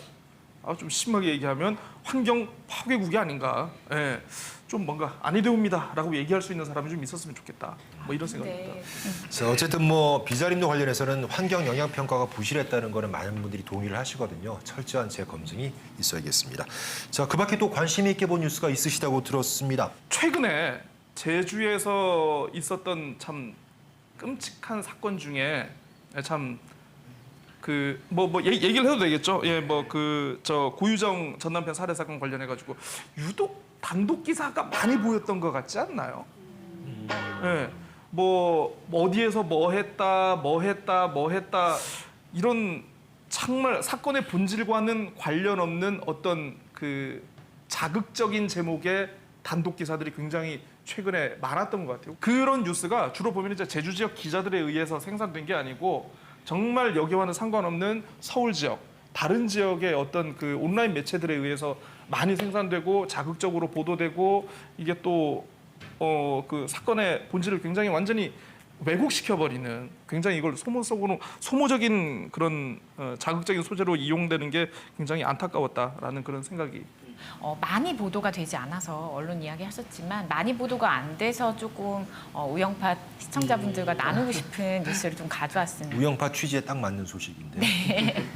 좀 심하게 얘기하면 환경 파괴국이 아닌가. 예. 좀 뭔가 아니되옵니다라고 얘기할 수 있는 사람이 좀 있었으면 좋겠다. 뭐 이런 생각입니다. 네. 자, 어쨌든 뭐 비자림도 관련해서는 환경 영향 평가가 부실했다는 거는 많은 분들이 동의를 하시거든요. 철저한 재검증이 있어야겠습니다. 자, 그밖에 또 관심 있게 본 뉴스가 있으시다고 들었습니다. 최근에 제주에서 있었던 참 끔찍한 사건 중에 참 그 얘기를 해도 되겠죠? 예, 뭐 그 저 고유정 전 남편 살해 사건 관련해 가지고 유독 단독 기사가 많이 보였던 것 같지 않나요? 예, 뭐 어디에서 뭐 했다 이런 정말 사건의 본질과는 관련 없는 어떤 그 자극적인 제목의 단독 기사들이 굉장히 최근에 많았던 것 같아요. 그런 뉴스가 주로 보면 이제 제주 지역 기자들에 의해서 생산된 게 아니고 정말 여기와는 상관없는 서울 지역, 다른 지역의 어떤 그 온라인 매체들에 의해서 많이 생산되고 자극적으로 보도되고 이게 또 그 사건의 본질을 굉장히 완전히 왜곡시켜버리는 굉장히 이걸 소모적인 그런 자극적인 소재로 이용되는 게 굉장히 안타까웠다라는 그런 생각이. 많이 보도가 되지 않아서 언론 이야기 하셨지만 많이 보도가 안 돼서 조금 우영파 시청자분들과 나누고 싶은 뉴스를 좀 가져왔습니다. 우영파 취지에 딱 맞는 소식인데. 네.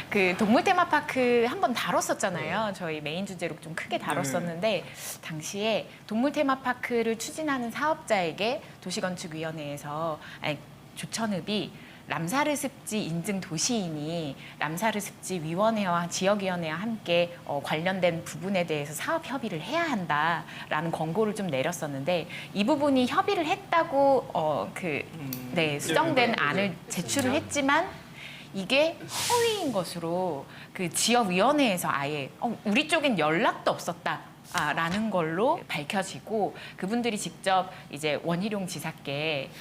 그 동물 테마파크 한번 다뤘었잖아요. 저희 메인 주제로 좀 크게 다뤘었는데 당시에 동물 테마파크를 추진하는 사업자에게 도시건축위원회에서 조천읍이 람사르 습지 인증 도시이니 람사르 습지 위원회와 지역위원회와 함께 관련된 부분에 대해서 사업 협의를 해야 한다라는 권고를 좀 내렸었는데 이 부분이 협의를 했다고 수정된 안을 제출을 했지만 이게 허위인 것으로 그 지역위원회에서 아예 우리 쪽엔 연락도 없었다. 라는 걸로 밝혀지고 그분들이 직접 이제 원희룡 지사께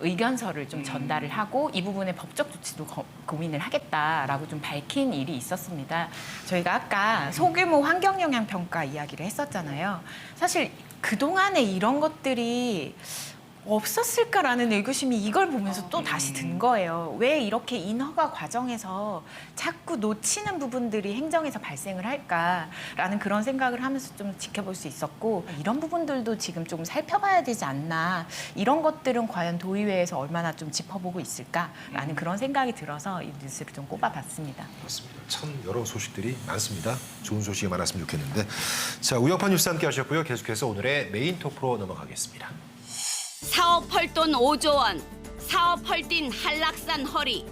의견서를 좀 전달을 하고 이 부분에 법적 조치도 고민을 하겠다라고 좀 밝힌 일이 있었습니다. 저희가 아까 소규모 환경 영향 평가 이야기를 했었잖아요. 사실 그동안에 이런 것들이 없었을까라는 의구심이 이걸 보면서 또 다시 든 거예요. 왜 이렇게 인허가 과정에서 자꾸 놓치는 부분들이 행정에서 발생을 할까라는 그런 생각을 하면서 좀 지켜볼 수 있었고 이런 부분들도 지금 좀 살펴봐야 되지 않나. 이런 것들은 과연 도의회에서 얼마나 좀 짚어보고 있을까라는 그런 생각이 들어서 이 뉴스를 좀 꼽아봤습니다. 그렇습니다. 참 여러 소식들이 많습니다. 좋은 소식이 많았으면 좋겠는데. 자, 우영파 뉴스 함께 하셨고요. 계속해서 오늘의 메인 토크로 넘어가겠습니다. 사업 헐돈 5조 원, 사업 헐뛴 한락산 허리,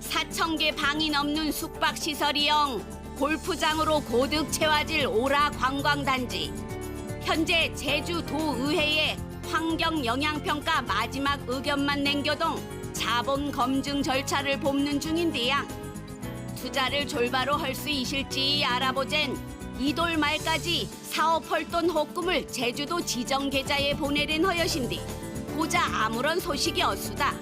4,000개 방이 넘는 숙박시설이형 골프장으로 고득 채워질 오라 관광단지. 현재 제주도의회에 환경영향평가 마지막 의견만 남겨동 자본 검증 절차를 봅는 중인데야. 투자를 졸바로 할 수 있을지 알아보젠 이돌 말까지 사업 헐돈 호금을 제주도 지정 계좌에 보내는 허여신디 고자 아무런 소식이 없수다.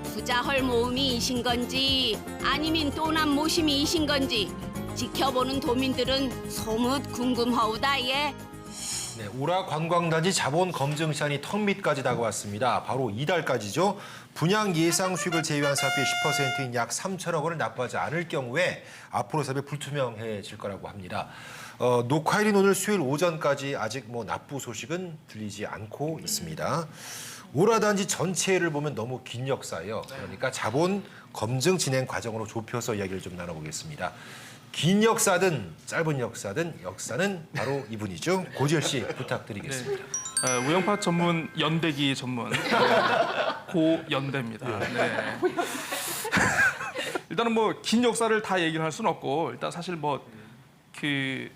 투자할 모험이 이신 건지 아니면 또남 모심이 이신 건지 지켜보는 도민들은 소뭇 궁금하우다 예. 네, 오라 관광단지 자본 검증 시한이 턱 밑까지 다가왔습니다. 바로 이달까지죠. 분양 예상 수익을 제외한 사업비의 10%인 약 3천억 원을 납부하지 않을 경우에 앞으로 사업이 불투명해질 거라고 합니다. 녹화일인 오늘 수요일 오전까지 아직 납부 소식은 들리지 않고 있습니다. 오라 단지 전체를 보면 너무 긴 역사예요. 그러니까 자본 검증 진행 과정으로 좁혀서 이야기를 좀 나눠보겠습니다. 긴 역사든 짧은 역사든 역사는 바로 이분이죠. 고지열 씨 부탁드리겠습니다. 우영파 전문 연대기 전문 고연대입니다. 네. 일단은 긴 역사를 다 얘기를 할 수는 없고 일단 사실 그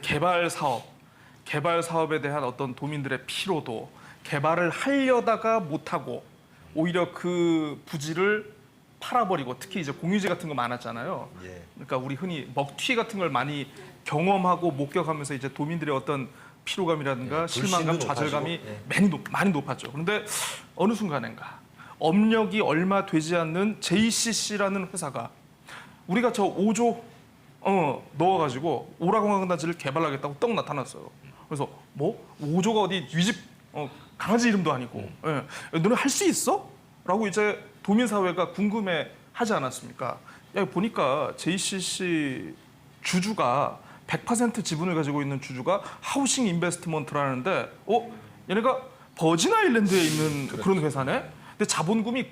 개발 사업에 대한 어떤 도민들의 피로도 개발을 하려다가 못하고 오히려 그 부지를 팔아버리고 특히 이제 공유지 같은 거 많았잖아요. 예. 그러니까 우리 흔히 먹튀 같은 걸 많이 경험하고 목격하면서 이제 도민들의 어떤 피로감이라든가 예, 실망감, 불신도 좌절감이 높아지고, 많이 높았죠. 그런데 어느 순간인가 업력이 얼마 되지 않는 JCC라는 회사가 우리가 저 5조 넣어가지고 오라관광단지를 개발하겠다고 떡 나타났어요. 그래서 5조가 어디 유집 강아지 이름도 아니고 너는 할 수 있어? 라고 이제 도민사회가 궁금해하지 않았습니까? 야, 보니까 JCC 주주가 100% 지분을 가지고 있는 주주가 하우싱 인베스트먼트라는데 얘네가 버진 아일랜드에 있는 그런 회사네? 근데 자본금이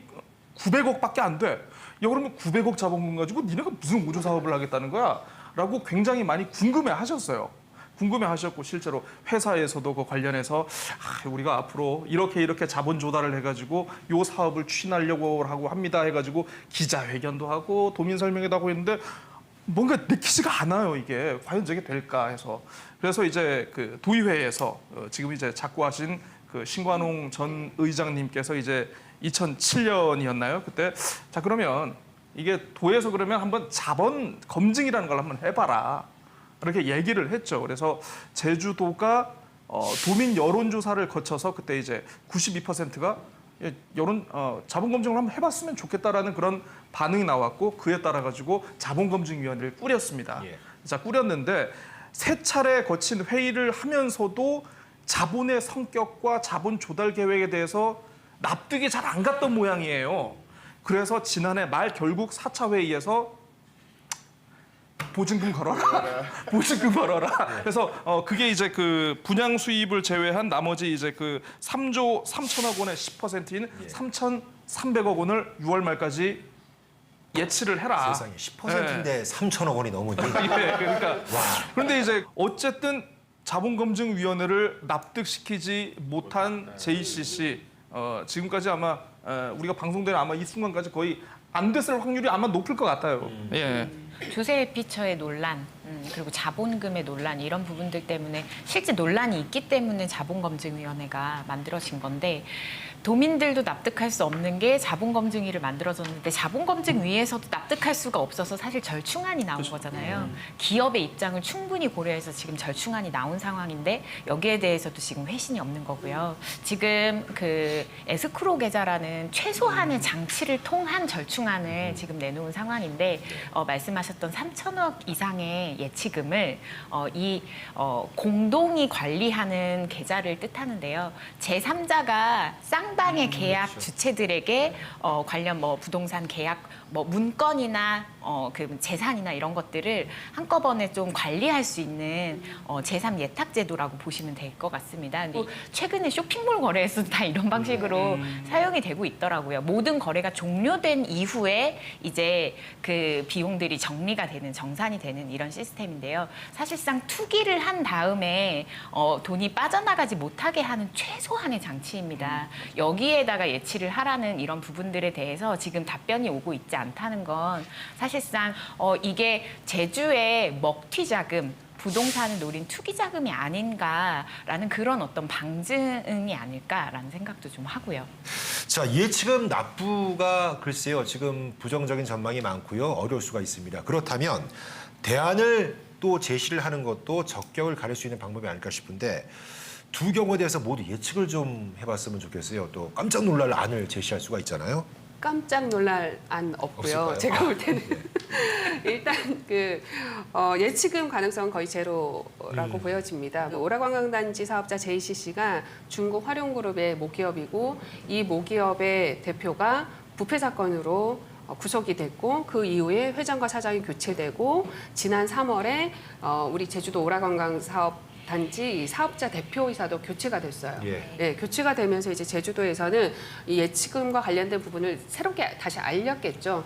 900억밖에 안 돼. 야, 그러면 900억 자본금 가지고 니네가 무슨 5조 사업을 하겠다는 거야? 라고 굉장히 많이 궁금해하셨어요. 궁금해하셨고 실제로 회사에서도 그 관련해서 우리가 앞으로 이렇게 자본 조달을 해가지고 요 사업을 추진하려고 하고 합니다 해가지고 기자회견도 하고 도민 설명회도 하고 했는데 뭔가 내키지가 않아요. 이게 과연 저게 될까 해서 그래서 이제 그 도의회에서 지금 이제 작고하신 그 신관홍 전 의장님께서 이제 2007년이었나요? 그때 자 그러면 이게 도에서 그러면 한번 자본 검증이라는 걸 한번 해봐라. 이렇게 얘기를 했죠. 그래서 제주도가 도민 여론조사를 거쳐서 그때 이제 92%가 자본검증을 한번 해봤으면 좋겠다라는 그런 반응이 나왔고 그에 따라 가지고 자본검증위원회를 꾸렸습니다. 예. 자 꾸렸는데 세 차례 거친 회의를 하면서도 자본의 성격과 자본 조달 계획에 대해서 납득이 잘 안 갔던 모양이에요. 그래서 지난해 말 결국 4차 회의에서 보증금 걸어라. 보증금 걸어라. 그래서 그게 이제 그 분양 수입을 제외한 나머지 이제 그 3조 3천억 원의 10%인 3,300억 원을 6월 말까지 예치를 해라. 세상에 10%인데 3천억 원이 넘으니. 예, 그러니까 그런데 이제 어쨌든 자본검증위원회를 납득시키지 못한 JCC 지금까지 아마 우리가 방송되는 아마 이 순간까지 거의 안 됐을 확률이 아마 높을 것 같아요. 예. 조세 피처의 논란, 그리고 자본금의 논란 이런 부분들 때문에 실제 논란이 있기 때문에 자본검증위원회가 만들어진 건데 도민들도 납득할 수 없는 게 자본검증위를 만들어졌는데 자본검증위에서도 납득할 수가 없어서 사실 절충안이 나온 거잖아요. 기업의 입장을 충분히 고려해서 지금 절충안이 나온 상황인데 여기에 대해서도 지금 회신이 없는 거고요. 지금 그 에스크로 계좌라는 최소한의 장치를 통한 절충안을 지금 내놓은 상황인데 말씀하셨던 3천억 이상의 예치금을 공동이 관리하는 계좌를 뜻하는데요. 제3자가 쌍방의 계약 주체들에게 관련 부동산 계약 문건이나 그 재산이나 이런 것들을 한꺼번에 좀 관리할 수 있는 제3 예탁 제도라고 보시면 될 것 같습니다. 근데 최근에 쇼핑몰 거래에서도 다 이런 방식으로 사용이 되고 있더라고요. 모든 거래가 종료된 이후에 이제 그 비용들이 정리가 되는 정산이 되는 이런 시스템인데요. 사실상 투기를 한 다음에 돈이 빠져나가지 못하게 하는 최소한의 장치입니다. 여기에다가 예치를 하라는 이런 부분들에 대해서 지금 답변이 오고 있지 않다는 건 사실상 이게 제주의 먹튀 자금, 부동산을 노린 투기 자금이 아닌가라는 그런 어떤 방증이 아닐까라는 생각도 좀 하고요. 자, 예치금 납부가 글쎄요. 지금 부정적인 전망이 많고요. 어려울 수가 있습니다. 그렇다면 대안을 또 제시를 하는 것도 적격을 가릴 수 있는 방법이 아닐까 싶은데 두 경우에 대해서 모두 예측을 좀 해봤으면 좋겠어요. 또 깜짝 놀랄 안을 제시할 수가 있잖아요. 깜짝 놀랄 안 없고요. 없을까요? 제가 볼 때는 일단 예치금 가능성은 거의 제로라고 보여집니다. 오라관광단지 사업자 JCC가 중국 화룡그룹의 모기업이고 이 모기업의 대표가 부패 사건으로 구속이 됐고 그 이후에 회장과 사장이 교체되고 지난 3월에 우리 제주도 오라관광 사업 단지 이 사업자 대표이사도 교체가 됐어요. 예. 교체가 되면서 이제 제주도에서는 이 예치금과 관련된 부분을 새롭게 다시 알렸겠죠.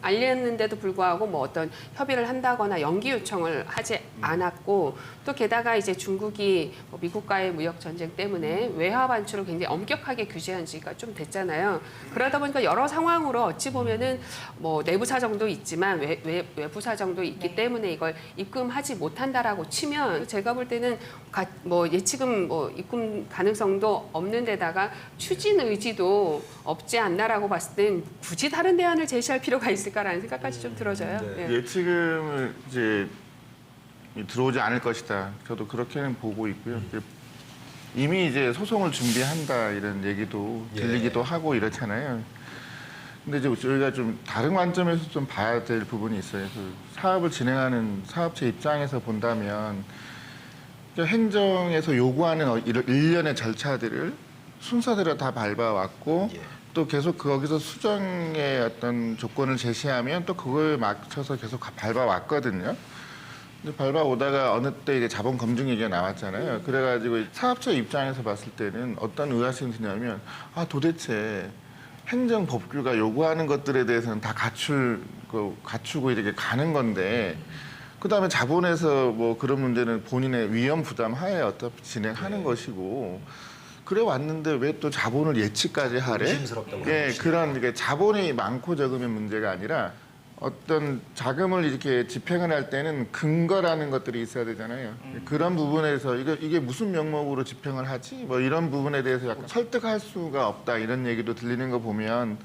알렸는데도 불구하고 뭐 어떤 협의를 한다거나 연기 요청을 하지 않았고 또 게다가 이제 중국이 미국과의 무역 전쟁 때문에 외화 반출을 굉장히 엄격하게 규제한 지가 좀 됐잖아요. 그러다 보니까 여러 상황으로 어찌 보면은 뭐 내부 사정도 있지만 외부 사정도 있기 때문에 이걸 입금하지 못한다라고 치면 제가 볼 때는 뭐 예치금 뭐 입금 가능성도 없는 데다가 추진 의지도 없지 않나라고 봤을 땐 굳이 다른 대안을 제시할 필요가 있을까라는 생각까지 좀 들어져요. 네. 예. 예치금을 이제 들어오지 않을 것이다. 저도 그렇게는 보고 있고요. 이미 이제 소송을 준비한다 이런 얘기도 들리기도 하고 이렇잖아요. 근데 이제 저희가 좀 다른 관점에서 좀 봐야 될 부분이 있어요. 그 사업을 진행하는 사업체 입장에서 본다면 행정에서 요구하는 일련의 절차들을 순서대로 다 밟아왔고 또 계속 거기서 수정의 어떤 조건을 제시하면 또 그거에 맞춰서 계속 밟아왔거든요. 근데 밟아오다가 어느 때 이제 자본 검증 얘기가 나왔잖아요. 그래가지고 사업자 입장에서 봤을 때는 어떤 의아심이 드냐면 도대체 행정 법규가 요구하는 것들에 대해서는 다 갖추고 이렇게 가는 건데 그다음에 자본에서 뭐 그런 문제는 본인의 위험 부담 하에 어차피 진행하는 것이고 그래 왔는데 왜 또 자본을 예치까지 하래? 의심스럽다고 그런 이게 자본이 많고 적음의 문제가 아니라 어떤 자금을 이렇게 집행을 할 때는 근거라는 것들이 있어야 되잖아요. 그런 부분에서 이게 무슨 명목으로 집행을 하지? 뭐 이런 부분에 대해서 약간 설득할 수가 없다 이런 얘기도 들리는 거 보면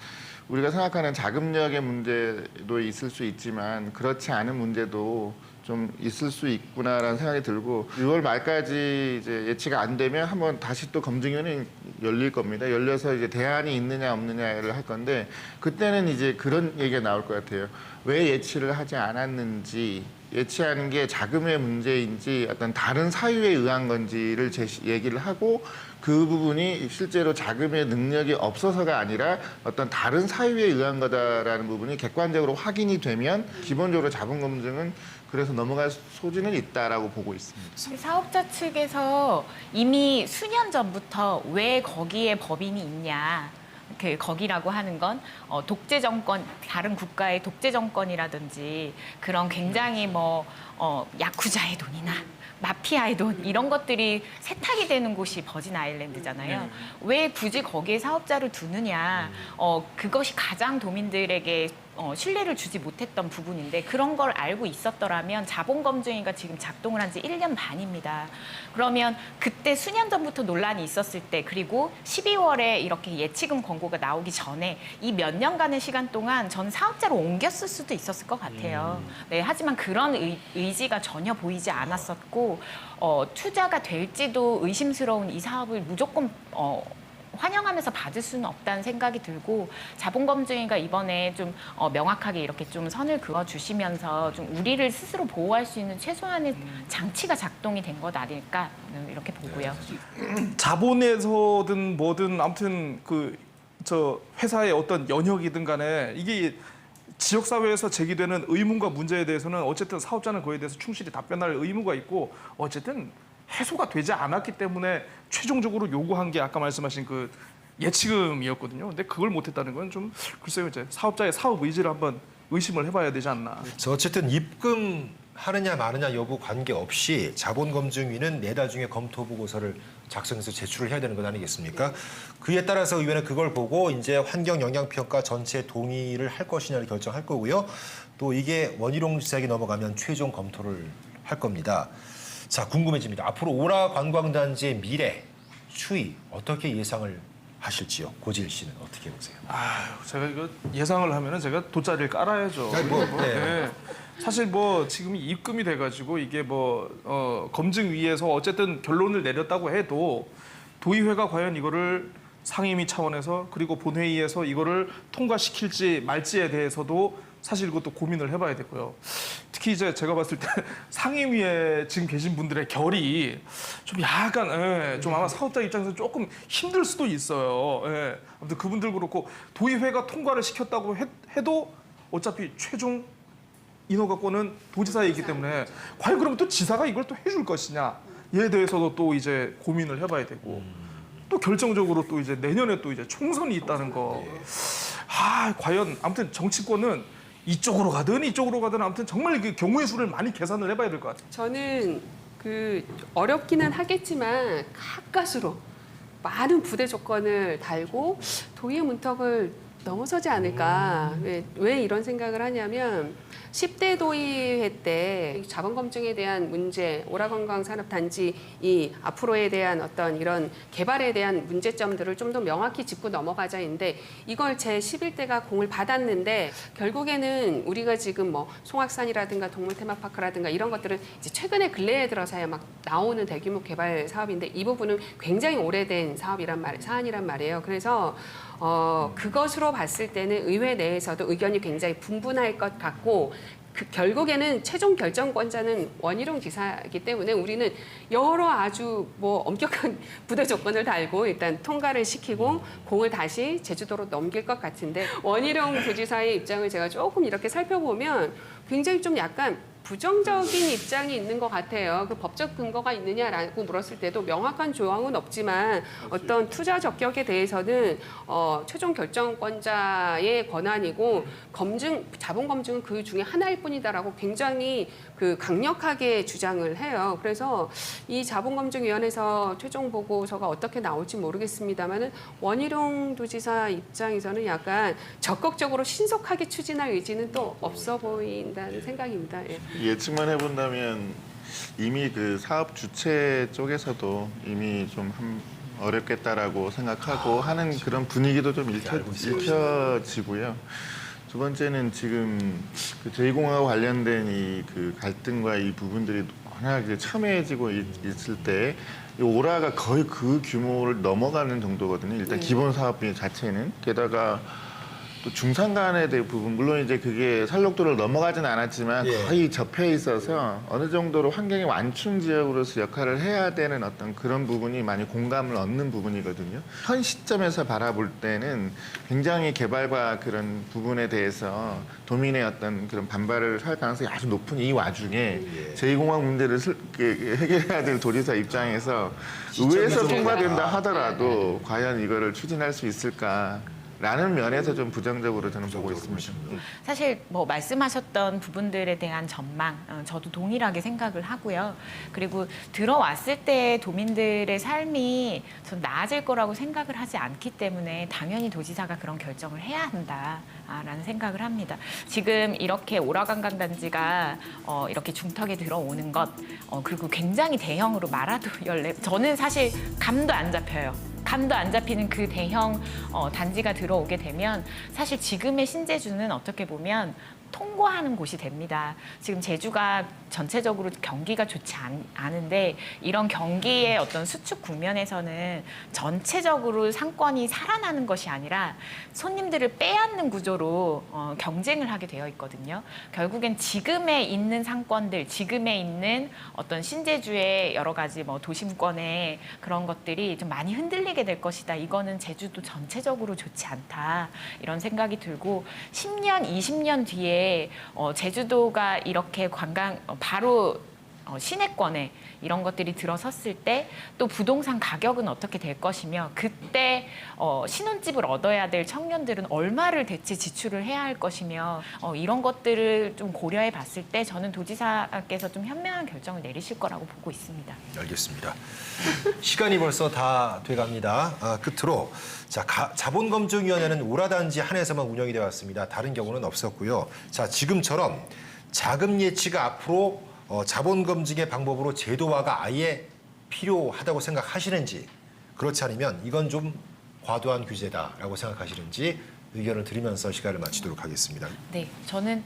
우리가 생각하는 자금력의 문제도 있을 수 있지만 그렇지 않은 문제도 좀 있을 수 있구나라는 생각이 들고 6월 말까지 이제 예치가 안 되면 한번 다시 또 검증위원회 열릴 겁니다. 열려서 이제 대안이 있느냐 없느냐를 할 건데 그때는 이제 그런 얘기가 나올 것 같아요. 왜 예치를 하지 않았는지 예치하는 게 자금의 문제인지 어떤 다른 사유에 의한 건지를 얘기를 하고 그 부분이 실제로 자금의 능력이 없어서가 아니라 어떤 다른 사유에 의한 거다라는 부분이 객관적으로 확인이 되면 기본적으로 자본 검증은 그래서 넘어갈 소지는 있다라고 보고 있습니다. 사업자 측에서 이미 수년 전부터 왜 거기에 법인이 있냐. 거기라고 하는 건 독재 정권, 다른 국가의 독재 정권이라든지 그런 굉장히 야쿠자의 돈이나 마피아의 돈 이런 것들이 세탁이 되는 곳이 버진 아일랜드잖아요. 왜 굳이 거기에 사업자를 두느냐. 그것이 가장 도민들에게 신뢰를 주지 못했던 부분인데 그런 걸 알고 있었더라면 자본검증위가 지금 작동을 한 지 1년 반입니다. 그러면 그때 수년 전부터 논란이 있었을 때 그리고 12월에 이렇게 예치금 권고가 나오기 전에 이 몇 년간의 시간 동안 전 사업자로 옮겼을 수도 있었을 것 같아요. 네, 하지만 그런 의지가 전혀 보이지 않았었고 투자가 될지도 의심스러운 이 사업을 무조건 환영하면서 받을 수는 없다는 생각이 들고 자본검증위가 이번에 좀 명확하게 이렇게 좀 선을 그어주시면서 좀 우리를 스스로 보호할 수 있는 최소한의 장치가 작동이 된 것 아닐까 이렇게 보고요. 자본에서든 뭐든 아무튼 저 회사의 어떤 연혁이든 간에 이게 지역사회에서 제기되는 의문과 문제에 대해서는 어쨌든 사업자는 그에 대해서 충실히 답변할 의무가 있고 어쨌든 해소가 되지 않았기 때문에 최종적으로 요구한 게 아까 말씀하신 그 예치금이었거든요. 근데 그걸 못했다는 건 좀 글쎄요 이제 사업자의 사업 의지를 한번 의심을 해봐야 되지 않나. 그래서 어쨌든 입금하느냐 마느냐 여부 관계없이 자본검증위는 내달 중에 검토 보고서를 작성해서 제출을 해야 되는 것 아니겠습니까? 그에 따라서 의회는 그걸 보고 이제 환경 영향 평가 전체 동의를 할 것이냐를 결정할 거고요. 또 이게 원희룡 지사에게 넘어가면 최종 검토를 할 겁니다. 자, 궁금해집니다. 앞으로 오라 관광단지의 미래, 추이 어떻게 예상을 하실지요? 고지일 씨는 어떻게 보세요? 제가 이거 예상을 하면은 제가 돗자리를 깔아야죠. 아니, 네. 사실 지금 입금이 돼가지고 이게 검증위에서 어쨌든 결론을 내렸다고 해도 도의회가 과연 이거를 상임위 차원에서 그리고 본회의에서 이거를 통과시킬지 말지에 대해서도 사실 이것도 고민을 해봐야 되고요. 특히 이제 제가 봤을 때 상임위에 지금 계신 분들의 결이 좀 약간 좀 아마 사업자 입장에서 조금 힘들 수도 있어요. 아무튼 그분들 그렇고 도의회가 통과를 시켰다고 해도 어차피 최종 인허가권은 도지사에 있기 때문에 과연 그러면 또 지사가 이걸 또 해줄 것이냐에 대해서도 또 이제 고민을 해봐야 되고 또 결정적으로 또 이제 내년에 또 이제 총선이 있다는 거. 과연 아무튼 정치권은 이쪽으로 가든 아무튼 정말 그 경우의 수를 많이 계산을 해봐야 될 것 같아요. 저는 그 어렵기는 하겠지만 가까스로 많은 부대 조건을 달고 도의회 문턱을 넘어서지 않을까. 왜 이런 생각을 하냐면 10대 도의회 때 자본검증에 대한 문제, 오라건강산업단지 이 앞으로에 대한 어떤 이런 개발에 대한 문제점들을 좀 더 명확히 짚고 넘어가자인데 이걸 제11대가 공을 받았는데 결국에는 우리가 지금 뭐 송악산이라든가 동물 테마파크라든가 이런 것들은 이제 최근에 근래에 들어서야 막 나오는 대규모 개발 사업인데 이 부분은 굉장히 오래된 사안이란 말이에요. 그래서 그것으로 봤을 때는 의회 내에서도 의견이 굉장히 분분할 것 같고 결국에는 최종 결정권자는 원희룡 지사이기 때문에 우리는 여러 아주 뭐 엄격한 부대 조건을 달고 일단 통과를 시키고 공을 다시 제주도로 넘길 것 같은데 원희룡 부지사의 입장을 제가 조금 이렇게 살펴보면 굉장히 좀 약간 부정적인 입장이 있는 것 같아요. 그 법적 근거가 있느냐라고 물었을 때도 명확한 조항은 없지만 어떤 투자 적격에 대해서는 최종 결정권자의 권한이고 자본 검증은 그 중에 하나일 뿐이다라고 굉장히 그 강력하게 주장을 해요. 그래서 이 자본검증위원회에서 최종 보고서가 어떻게 나올지 모르겠습니다만은 원희룡 도지사 입장에서는 약간 적극적으로 신속하게 추진할 의지는 또 없어 보인다는 생각입니다. 예측만 해본다면 이미 그 사업 주체 쪽에서도 이미 좀 어렵겠다라고 생각하고 하는 그런 분위기도 좀 읽혀지고요. 두 번째는 지금 그 제2공하고 관련된 이 그 갈등과 이 부분들이 워낙 첨예해지고 있을 때 이 오라가 거의 그 규모를 넘어가는 정도거든요. 일단 기본 사업비 자체는. 게다가 또 중산간에 대한 부분, 물론 이제 그게 산록도를 넘어가진 않았지만 거의 접해 있어서 어느 정도로 환경의 완충 지역으로서 역할을 해야 되는 어떤 그런 부분이 많이 공감을 얻는 부분이거든요. 현 시점에서 바라볼 때는 굉장히 개발과 그런 부분에 대해서 도민의 어떤 그런 반발을 할 가능성이 아주 높은 이 와중에 제2공항 문제를 해결해야 될 도지사 입장에서 의회에서 통과된다 하더라도 과연 이거를 추진할 수 있을까? 라는 면에서 좀 부정적으로 저는 보고 있습니다. 사실 뭐 말씀하셨던 부분들에 대한 전망 저도 동일하게 생각을 하고요. 그리고 들어왔을 때 도민들의 삶이 전 나아질 거라고 생각을 하지 않기 때문에 당연히 도지사가 그런 결정을 해야 한다라는 생각을 합니다. 지금 이렇게 오라관광단지가 이렇게 중턱에 들어오는 것 그리고 굉장히 대형으로 마라도 저는 사실 감도 안 잡혀요. 감도 안 잡히는 그 대형 단지가 들어오게 되면 사실 지금의 신제주는 어떻게 보면 통과하는 곳이 됩니다. 지금 제주가 전체적으로 경기가 좋지 않은데 이런 경기의 어떤 수축 국면에서는 전체적으로 상권이 살아나는 것이 아니라 손님들을 빼앗는 구조로 경쟁을 하게 되어 있거든요. 결국엔 지금에 있는 상권들, 지금에 있는 어떤 신제주의 여러 가지 뭐 도심권의 그런 것들이 좀 많이 흔들리게 될 것이다. 이거는 제주도 전체적으로 좋지 않다. 이런 생각이 들고 10년, 20년 뒤에 제주도가 이렇게 바로 시내권에 이런 것들이 들어섰을 때 또 부동산 가격은 어떻게 될 것이며 그때 신혼집을 얻어야 될 청년들은 얼마를 대체 지출을 해야 할 것이며 이런 것들을 좀 고려해 봤을 때 저는 도지사께서 좀 현명한 결정을 내리실 거라고 보고 있습니다. 알겠습니다. 시간이 벌써 다 돼갑니다. 끝으로 자본검증위원회는 오라단지 한해서만 운영이 되어 왔습니다. 다른 경우는 없었고요. 자, 지금처럼 자금 예치가 앞으로 자본검증의 방법으로 제도화가 아예 필요하다고 생각하시는지 그렇지 않으면 이건 좀 과도한 규제다라고 생각하시는지 의견을 드리면서 시간을 마치도록 하겠습니다. 네, 저는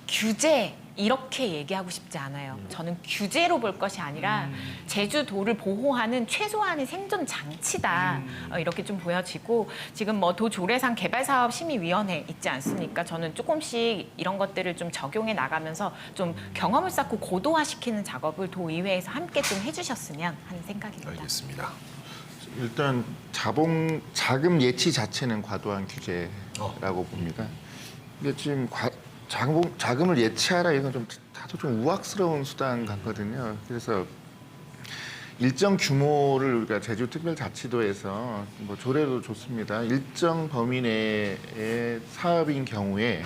규제 이렇게 얘기하고 싶지 않아요. 저는 규제로 볼 것이 아니라 제주도를 보호하는 최소한의 생존 장치다. 이렇게 좀 보여지고 지금 뭐 도조례상 개발사업심의위원회 있지 않습니까? 저는 조금씩 이런 것들을 좀 적용해 나가면서 좀 경험을 쌓고 고도화시키는 작업을 도의회에서 함께 좀 해주셨으면 하는 생각입니다. 알겠습니다. 일단 자금 예치 자체는 과도한 규제라고 봅니다. 근데 지금 자금을 예치하라 이건 좀 다소 좀 우악스러운 수단 같거든요. 그래서 일정 규모를 우리가 제주특별자치도에서 뭐 조례도 좋습니다. 일정 범위 내의 사업인 경우에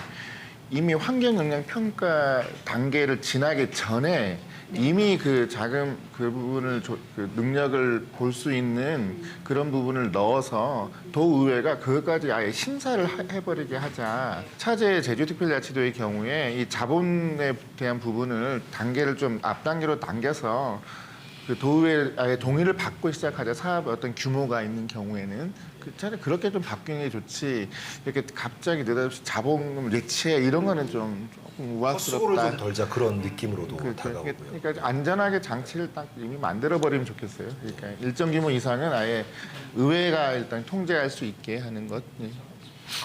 이미 환경 영향 평가 단계를 지나기 전에 이미 그 자금 그 부분을 그 능력을 볼 수 있는 그런 부분을 넣어서 도의회가 그것까지 아예 심사를 해버리게 하자. 차제 제주특별자치도의 경우에 이 자본에 대한 부분을 단계를 좀 앞단계로 당겨서 그 도의회 아예 동의를 받고 시작하자. 사업의 어떤 규모가 있는 경우에는 차라리 그렇게 좀 바뀌는 게 좋지. 이렇게 갑자기 느닷없이 자본금 예치해 이런 거는 좀 조금 헛수고를 우악스럽다. 좀 덜자 그런 느낌으로도 다가오고요. 그러니까 안전하게 장치를 딱 이미 만들어 버리면 좋겠어요. 그러니까 일정 규모 이상은 아예 의회가 일단 통제할 수 있게 하는 것. 예.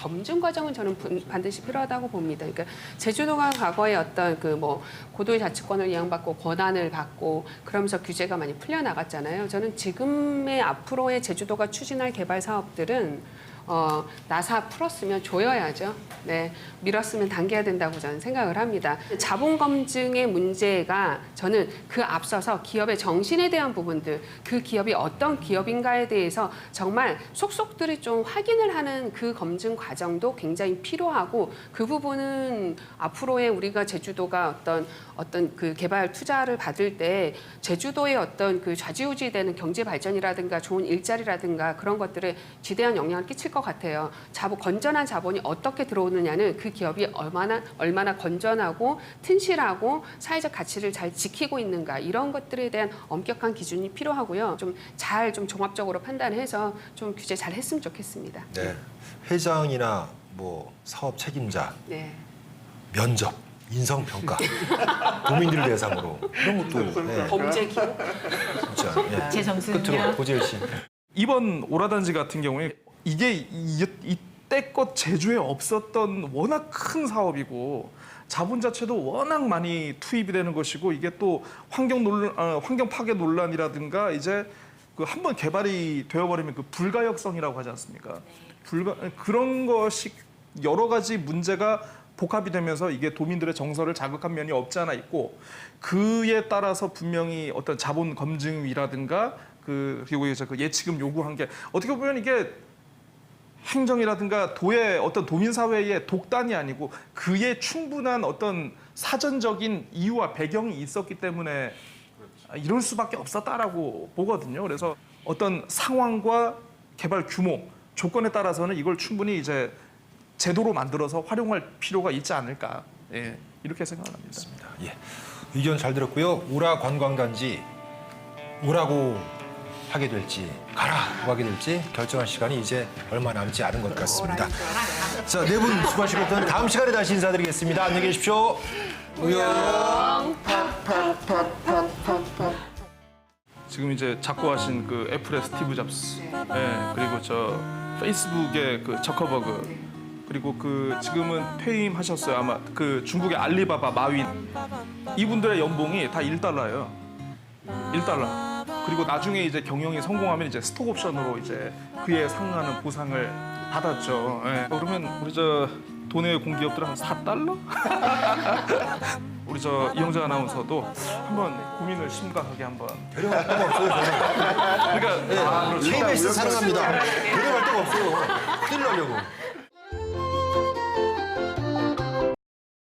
검증 과정은 저는 반드시 필요하다고 봅니다. 그러니까 제주도가 과거에 어떤 그 뭐 고도의 자치권을 이양받고 권한을 받고 그러면서 규제가 많이 풀려 나갔잖아요. 저는 지금의 앞으로의 제주도가 추진할 개발 사업들은 나사 풀었으면 조여야죠. 네, 밀었으면 당겨야 된다고 저는 생각을 합니다. 자본 검증의 문제가 저는 그 앞서서 기업의 정신에 대한 부분들, 그 기업이 어떤 기업인가에 대해서 정말 속속들이 좀 확인을 하는 그 검증 과정도 굉장히 필요하고 그 부분은 앞으로의 우리가 제주도가 어떤 그 개발 투자를 받을 때 제주도의 어떤 그 좌지우지되는 경제 발전이라든가 좋은 일자리라든가 그런 것들에 지대한 영향을 끼칠 것 같아요. 건전한 자본이 어떻게 들어오느냐는 그 기업이 얼마나 건전하고 튼실하고 사회적 가치를 잘 지키고 있는가 이런 것들에 대한 엄격한 기준이 필요하고요. 좀 종합적으로 판단해서 좀 규제 잘 했으면 좋겠습니다. 네. 회장이나 뭐 사업 책임자, 네. 면접, 인성평가, 도민들을 대상으로 이런 것도 네. 범죄 기록. 진짜 네. 제 점수는요? 끝으로 고재일 씨. 이번 오라단지 같은 경우에 이게 이때껏 제주에 없었던 워낙 큰 사업이고 자본 자체도 워낙 많이 투입이 되는 것이고 이게 또 환경 파괴 논란이라든가 이제 그 한번 개발이 되어버리면 그 불가역성이라고 하지 않습니까? 그런 것이 여러 가지 문제가 복합이 되면서 이게 도민들의 정서를 자극한 면이 없지 않아 있고 그에 따라서 분명히 어떤 자본 검증이라든가 그리고 이제 그 예치금 요구한 게 어떻게 보면 이게 행정이라든가 도의 어떤 도민사회의 독단이 아니고 그에 충분한 어떤 사전적인 이유와 배경이 있었기 때문에 이럴 수밖에 없었다라고 보거든요. 그래서 어떤 상황과 개발 규모, 조건에 따라서는 이걸 충분히 이제 제도로 만들어서 활용할 필요가 있지 않을까. 예, 이렇게 생각합니다. 예. 의견 잘 들었고요. 우라 관광단지 오라고 하게 될지 가라고 하게 될지 결정할 시간이 이제 얼마 남지 않은 것 같습니다. 자, 네 분 수고하시고 다음 시간에 다시 인사드리겠습니다. 안녕히 계십시오. 우영. 지금 이제 작고하신 그 애플의 스티브 잡스, 예, 그리고 저 페이스북의 그 저커버그, 그리고 그 지금은 퇴임하셨어요. 아마 그 중국의 알리바바 마윈 이분들의 연봉이 다 1달러예요. 1달러. 그리고 나중에 이제 경영이 성공하면 이제 스톡 옵션으로 이제 그에 상응하는 보상을 받았죠. 예. 그러면 우리 저 도내 공기업들은 한 4달러? 우리 저 이영자 아나운서도 한번 고민을 심각하게 한번. 데려갈 데가 없어요, 저는. 그러니까 KBS 사랑합니다. 데려갈 데가 없어요. 큰일 나려고.